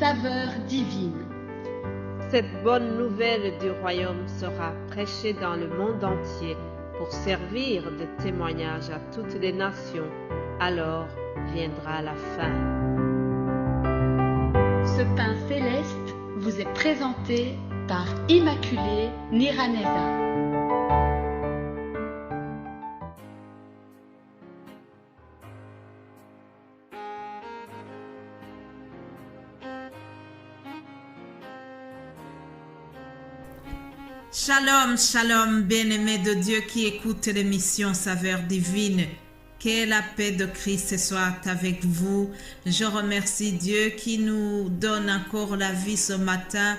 saveur divine. Cette bonne nouvelle du royaume sera prêchée dans le monde entier pour servir de témoignage à toutes les nations. Alors viendra la fin. Ce pain céleste vous est présenté par Immaculée Niraneza. Shalom, shalom, bien-aimés de Dieu qui écoute l'émission Saveur divine. Que la paix de Christ soit avec vous. Je remercie Dieu qui nous donne encore la vie ce matin.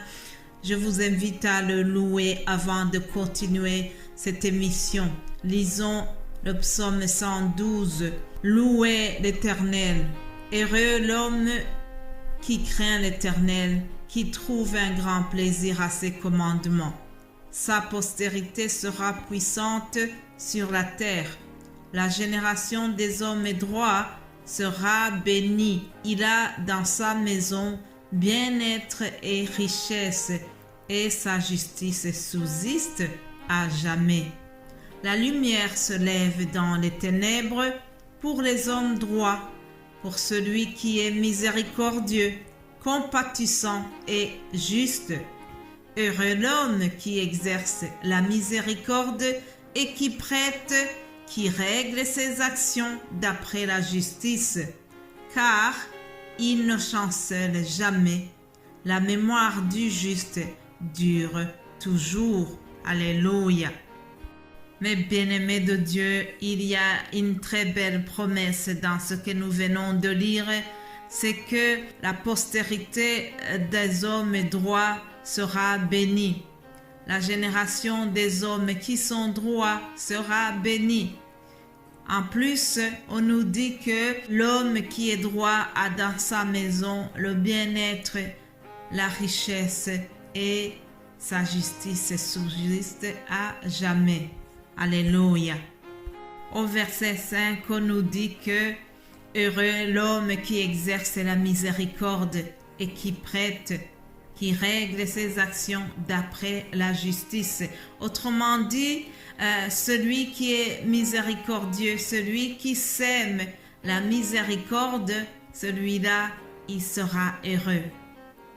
Je vous invite à le louer avant de continuer cette émission. Lisons le psaume 112. Louez l'Éternel. Heureux l'homme qui craint l'Éternel, qui trouve un grand plaisir à ses commandements. Sa postérité sera puissante sur la terre. La génération des hommes droits sera bénie. Il a dans sa maison bien-être et richesse, et sa justice subsiste à jamais. La lumière se lève dans les ténèbres pour les hommes droits, pour celui qui est miséricordieux, compatissant et juste. Heureux l'homme qui exerce la miséricorde et qui prête, qui règle ses actions d'après la justice, car il ne chancelle jamais. La mémoire du juste dure toujours. Alléluia. Mes bien-aimés de Dieu, il y a une très belle promesse dans ce que nous venons de lire, c'est que la postérité des hommes droits sera bénie. La génération des hommes qui sont droits sera bénie. En plus, on nous dit que l'homme qui est droit a dans sa maison le bien-être, la richesse et sa justice subsiste à jamais. Alléluia. Au verset 5, on nous dit que heureux l'homme qui exerce la miséricorde et qui prête, qui règle ses actions d'après la justice. Autrement dit, celui qui est miséricordieux, celui qui sème la miséricorde, celui-là, il sera heureux.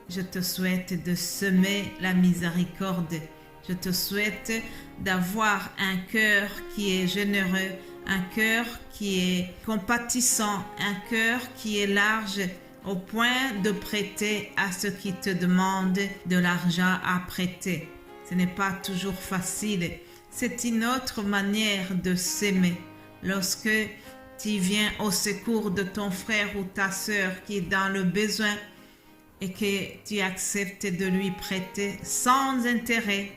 Je te souhaite de semer la miséricorde. Je te souhaite d'avoir un cœur qui est généreux, un cœur qui est compatissant, un cœur qui est large, au point de prêter à ceux qui te demandent de l'argent à prêter. Ce n'est pas toujours facile. C'est une autre manière de s'aimer. Lorsque tu viens au secours de ton frère ou ta sœur qui est dans le besoin et que tu acceptes de lui prêter sans intérêt,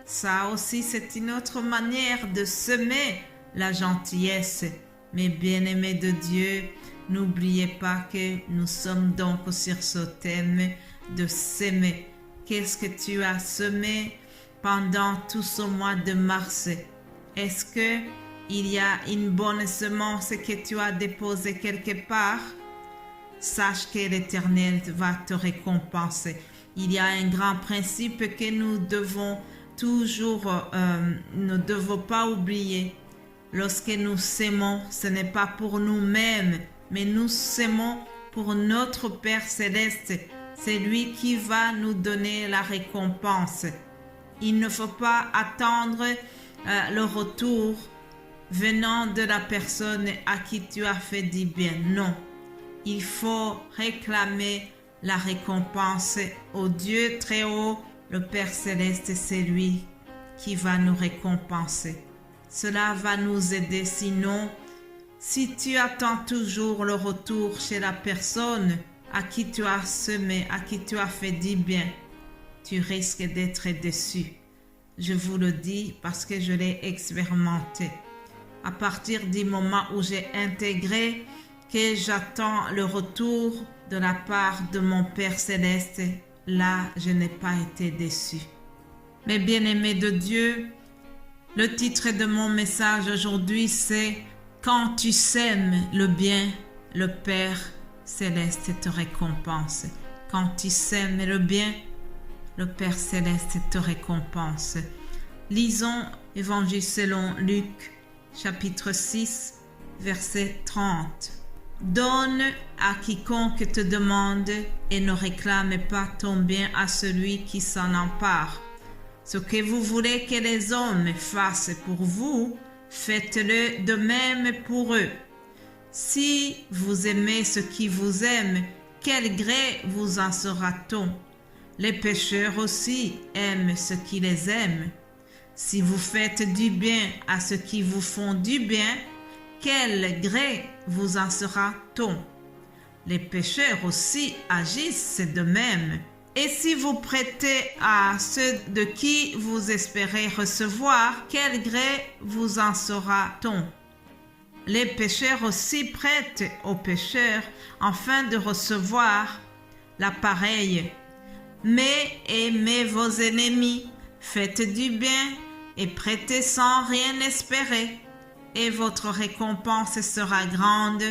ça aussi c'est une autre manière de semer la gentillesse. Mes bien-aimés de Dieu, n'oubliez pas que nous sommes donc sur ce thème de s'aimer. Qu'est-ce que tu as semé pendant tout ce mois de mars? Est-ce que il y a une bonne semence que tu as déposée quelque part? Sache que l'Éternel va te récompenser. Il y a un grand principe que nous devons toujours, ne devons pas oublier. Lorsque nous s'aimons, ce n'est pas pour nous-mêmes, mais nous s'aimons pour notre Père Céleste. C'est lui qui va nous donner la récompense. Il ne faut pas attendre le retour venant de la personne à qui tu as fait du bien. Non, il faut réclamer la récompense au Dieu très haut. Le Père Céleste, c'est lui qui va nous récompenser. Cela va nous aider. Sinon, si tu attends toujours le retour chez la personne à qui tu as semé, à qui tu as fait du bien, tu risques d'être déçu. Je vous le dis parce que je l'ai expérimenté. À partir du moment où j'ai intégré que j'attends le retour de la part de mon Père Céleste, là, je n'ai pas été déçu. Mes bien-aimés de Dieu, le titre de mon message aujourd'hui, c'est « Quand tu sèmes le bien, le Père Céleste te récompense. » Quand tu sèmes le bien, le Père Céleste te récompense. Lisons Évangile selon Luc, chapitre 6, verset 30. Donne à quiconque te demande et ne réclame pas ton bien à celui qui s'en empare. Ce que vous voulez que les hommes fassent pour vous, faites-le de même pour eux. Si vous aimez ceux qui vous aiment, quel gré vous en sera-t-on? Les pécheurs aussi aiment ceux qui les aiment. Si vous faites du bien à ceux qui vous font du bien, quel gré vous en sera-t-on? Les pécheurs aussi agissent de même. Et si vous prêtez à ceux de qui vous espérez recevoir, quel gré vous en sera-t-on? Les pécheurs aussi prêtent aux pécheurs afin de recevoir la pareille. Mais aimez vos ennemis, faites du bien et prêtez sans rien espérer. Et votre récompense sera grande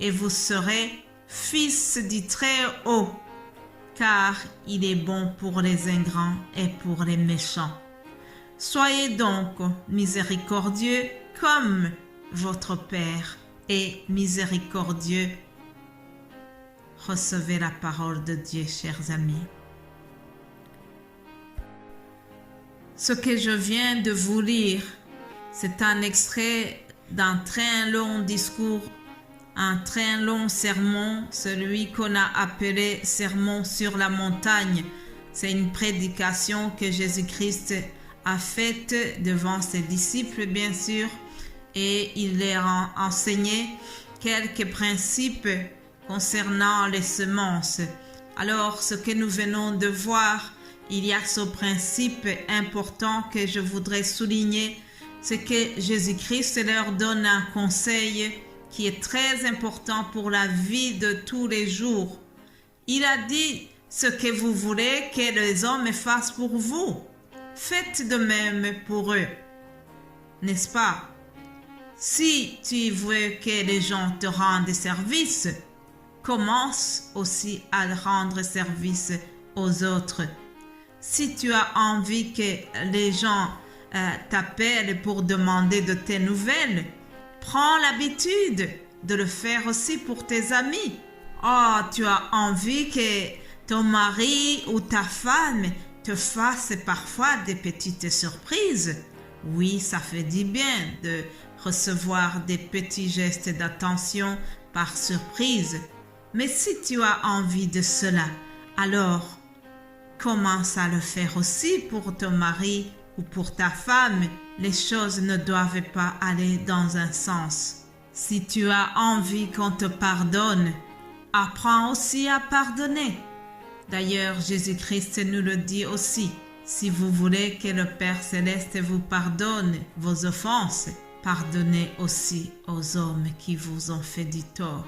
et vous serez fils du Très-Haut. Car il est bon pour les ingrats et pour les méchants. Soyez donc miséricordieux comme votre Père est miséricordieux. Recevez la parole de Dieu, chers amis. Ce que je viens de vous lire, c'est un extrait d'un très long discours, un très long sermon, celui qu'on a appelé Sermon sur la montagne. C'est une prédication que Jésus-Christ a faite devant ses disciples, bien sûr, et il leur a enseigné quelques principes concernant les semences. Alors, ce que nous venons de voir, il y a ce principe important que je voudrais souligner, c'est que Jésus-Christ leur donne un conseil qui est très important pour la vie de tous les jours. Il a dit ce que vous voulez que les hommes fassent pour vous. Faites de même pour eux. N'est-ce pas? Si tu veux que les gens te rendent service, commence aussi à rendre service aux autres. Si tu as envie que les gens t'appellent pour demander de tes nouvelles, prends l'habitude de le faire aussi pour tes amis. Oh, tu as envie que ton mari ou ta femme te fasse parfois des petites surprises. Oui, ça fait du bien de recevoir des petits gestes d'attention par surprise. Mais si tu as envie de cela, alors commence à le faire aussi pour ton mari ou pour ta femme. Les choses ne doivent pas aller dans un sens. Si tu as envie qu'on te pardonne, apprends aussi à pardonner. D'ailleurs, Jésus-Christ nous le dit aussi. Si vous voulez que le Père Céleste vous pardonne vos offenses, pardonnez aussi aux hommes qui vous ont fait du tort.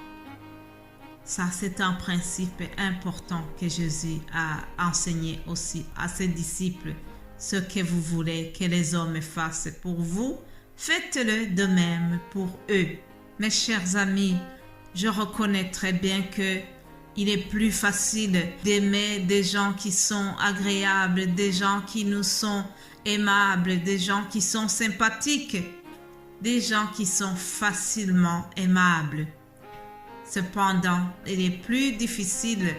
Ça, c'est un principe important que Jésus a enseigné aussi à ses disciples. Ce que vous voulez que les hommes fassent pour vous, faites-le de même pour eux. Mes chers amis, je reconnais très bien que il est plus facile d'aimer des gens qui sont agréables, des gens qui nous sont aimables, des gens qui sont sympathiques, des gens qui sont facilement aimables. Cependant, il est plus difficile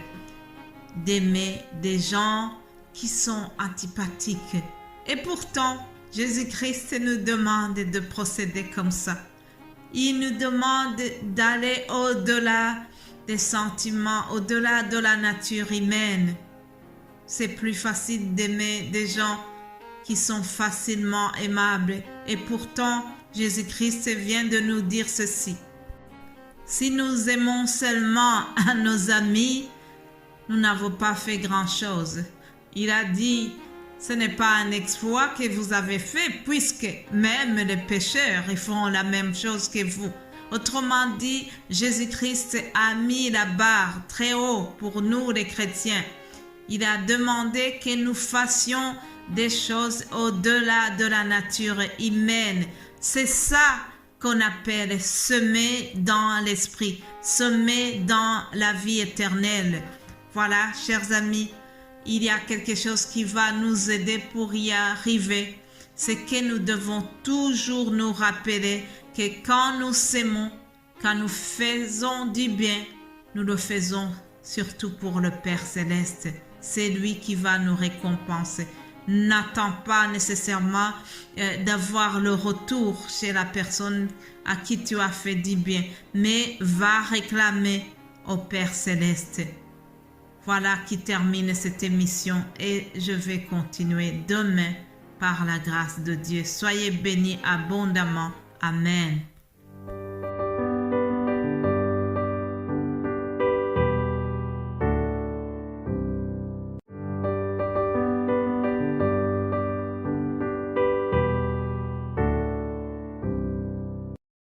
d'aimer des gens qui sont antipathiques. Et pourtant, Jésus-Christ nous demande de procéder comme ça. Il nous demande d'aller au-delà des sentiments, au-delà de la nature humaine. C'est plus facile d'aimer des gens qui sont facilement aimables. Et pourtant, Jésus-Christ vient de nous dire ceci. Si nous aimons seulement à nos amis, nous n'avons pas fait grand-chose. Il a dit, ce n'est pas un exploit que vous avez fait, puisque même les pécheurs ils font la même chose que vous. Autrement dit, Jésus-Christ a mis la barre très haut pour nous les chrétiens. Il a demandé que nous fassions des choses au-delà de la nature humaine. C'est ça qu'on appelle semer dans l'esprit, semer dans la vie éternelle. Voilà, chers amis, il y a quelque chose qui va nous aider pour y arriver. C'est que nous devons toujours nous rappeler que quand nous s'aimons, quand nous faisons du bien, nous le faisons surtout pour le Père Céleste. C'est lui qui va nous récompenser. N'attends pas nécessairement d'avoir le retour chez la personne à qui tu as fait du bien, mais va réclamer au Père Céleste. Voilà qui termine cette émission et je vais continuer demain par la grâce de Dieu. Soyez bénis abondamment. Amen.